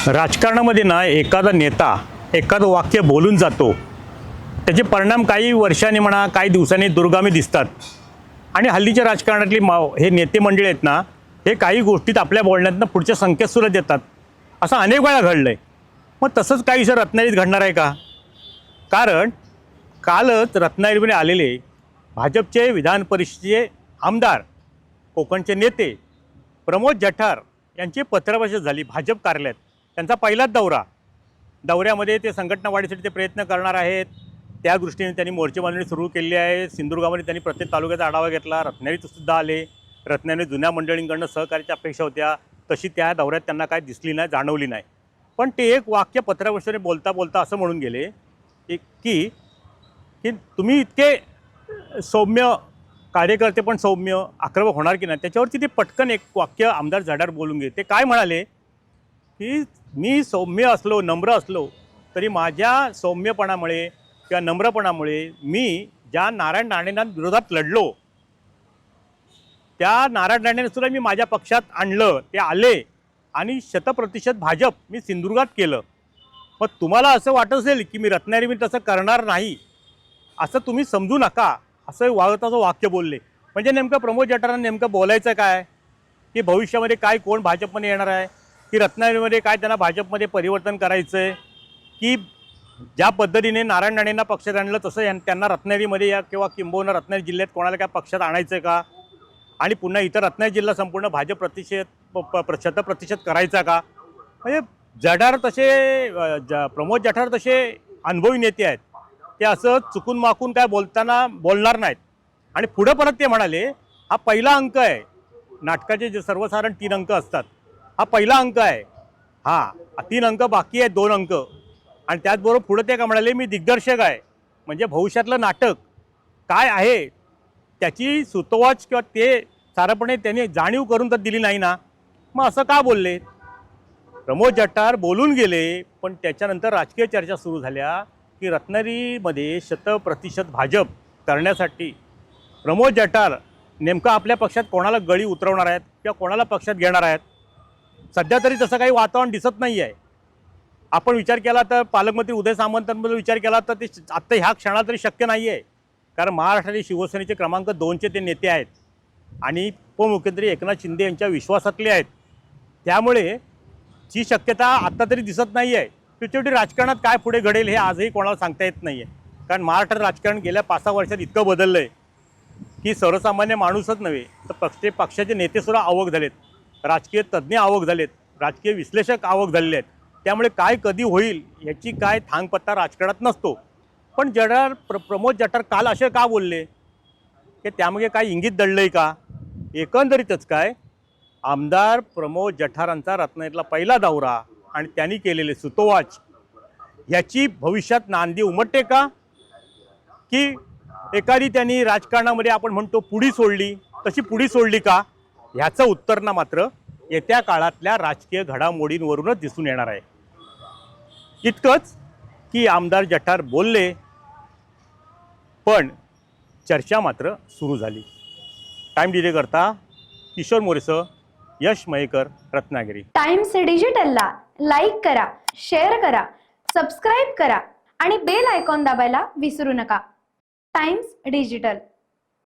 राजकारणामध्ये ना एखादा नेता एखादं वाक्य बोलून जातो, त्याचे परिणाम काही वर्षांनी म्हणा काही दिवसांनी दूरगामी दिसतात. आणि हल्लीच्या राजकारणातली हे नेते मंडळी आहेत ना, हे काही गोष्टीत आपल्या बोलण्यातनं पुढच्या संकेत सुद्धा देतात. असं अनेक वेळा घडलं आहे. मग तसंच काहीसं रत्नागिरीत घडणार आहे का? कारण कालच रत्नागिरीमध्ये आलेले भाजपचे विधान परिषदेचे आमदार, कोकणचे नेते प्रमोद जठार यांची पत्रपरिषद झाली भाजप कार्यालयात. त्यांचा पहिलाच दौऱ्यामध्ये ते संघटना वाढीसाठी ते प्रयत्न करणार आहेत. त्या दृष्टीने त्यांनी मोर्चे बांधणी सुरू केली आहे. सिंधुदुर्गामध्ये त्यांनी प्रत्येक तालुक्याचा आढावा घेतला. रत्नागिरीत सुद्धा आले. रत्नागिरी जुन्या मंडळींकडून सहकार्याची अपेक्षा होत्या, तशी त्या दौऱ्यात त्यांना काय दिसली नाही, जाणवली नाही. पण ते एक वाक्य पत्रपरिषदेने बोलता बोलता असं म्हणून गेले की तुम्ही इतके सौम्य कार्यकर्ते पण सौम्य आक्रमक होणार की नाही, त्याच्यावरती ते पटकन एक वाक्य आमदार जठार बोलून गेले. ते काय म्हणाले की मी सौम्य असलो, नम्र असलो तरी माझ्या सौम्यपणामुळे किंवा नम्रपणामुळे मी ज्या नारायण राणेंना विरोधात लढलो, त्या नारायण राणेंना सुद्धा मी माझ्या पक्षात आणलं. ते आले आणि 100% भाजप मी सिंधुदुर्गात केलं. मग तुम्हाला असं वाटत असेल की मी रत्नागिरीमध्ये तसं करणार नाही, असं तुम्ही समजू नका, असं वागताचं वाक्य बोलले. म्हणजे नेमकं प्रमोद जठारांना नेमकं बोलायचं काय की भविष्यामध्ये काय कोण भाजपमध्ये येणार आहे, की रत्नागिरीमध्ये काय त्यांना भाजपमध्ये परिवर्तन करायचं आहे, की ज्या पद्धतीने नारायण राणेंना पक्षात आणलं तसं त्यांना रत्नागिरीमध्ये या किंवा किंबहुना रत्नागिरी जिल्ह्यात कोणाला काय पक्षात आणायचं आहे का, आणि पुन्हा इतर रत्नागिरी जिल्हा संपूर्ण भाजप 100% करायचा का? म्हणजे जठार तसे प्रमोद जठार तसे अनुभवी नेते आहेत. ते असं चुकून माकून काय बोलणार नाहीत. आणि पुढं परत ते म्हणाले हा पहिला अंक आहे. नाटकाचे जे सर्वसाधारण 3 अंक असतात, हा पहिला अंक आहे. हा 3 अंक बाकी आहेत, 2 अंक. आणि त्याचबरोबर पुढे ते काय म्हणाले, मी दिग्दर्शक आहे. म्हणजे भविष्यातलं नाटक काय आहे त्याची सुतोवाच किंवा ते सारपणे त्यांनी जाणीव करून तर दिली नाही ना. मग असं का बोलले? प्रमोद जठार बोलून गेले, पण त्याच्यानंतर राजकीय चर्चा सुरू झाल्या की रत्नागिरीमध्ये 100% भाजप करण्यासाठी प्रमोद जठार नेमकं आपल्या पक्षात कोणाला गळी उतरवणार आहेत किंवा कोणाला पक्षात घेणार आहेत. सध्या तरी तसं काही वातावरण दिसत नाही आहे. आपण विचार केला तर पालकमंत्री उदय सामंतांबद्दल विचार केला तर ते आत्ता ह्या क्षणाला तरी शक्य नाही आहे. कारण महाराष्ट्रातील शिवसेनेचे क्रमांक 2चे ते नेते आहेत आणि उपमुख्यमंत्री एकनाथ शिंदे यांच्या विश्वासातले आहेत. त्यामुळे जी शक्यता आत्ता तरी दिसत नाही आहे. त्याच्यावरती राजकारणात काय पुढे घडेल हे आजही कोणाला सांगता येत नाही आहे. कारण महाराष्ट्रात राजकारण गेल्या 5-6 वर्षात इतकं बदललं आहे की सर्वसामान्य माणूसच नव्हे तर पक्षाचे नेतेसुद्धा आवक झालेत, राजकीय तज्ज्ञ आवक झालेत, राजकीय विश्लेषक आवक झालेले आहेत. त्यामुळे काय कधी होईल याची काय थांगपत्ता राजकारणात नसतो. पण प्रमोद जठार काल असे का बोलले की त्यामुळे काय इंगित दडलं आहे का? एकंदरीतच काय, आमदार प्रमोद जठारांचा रत्नागिरीतला पहिला दौरा आणि त्यांनी केलेले सुतोवाच याची भविष्यात नांदी उमटते का, की एखादी त्यांनी राजकारणामध्ये आपण म्हणतो पुढी सोडली तशी पुढी सोडली का? ह्याचं उत्तर ना मात्र येत्या काळातल्या राजकीय घडामोडींवरूनच दिसून येणार आहे. इतकंच की आमदार जठार बोलले, पण चर्चा मात्र सुरू झाली. टाइम डिले करता किशोर मोरेसह यश मयेकर, रत्नागिरी. टाइम्स डिजिटलला लाईक करा, शेअर करा, सबस्क्राईब करा आणि बेल आयकॉन दाबायला विसरू नका. Times digital.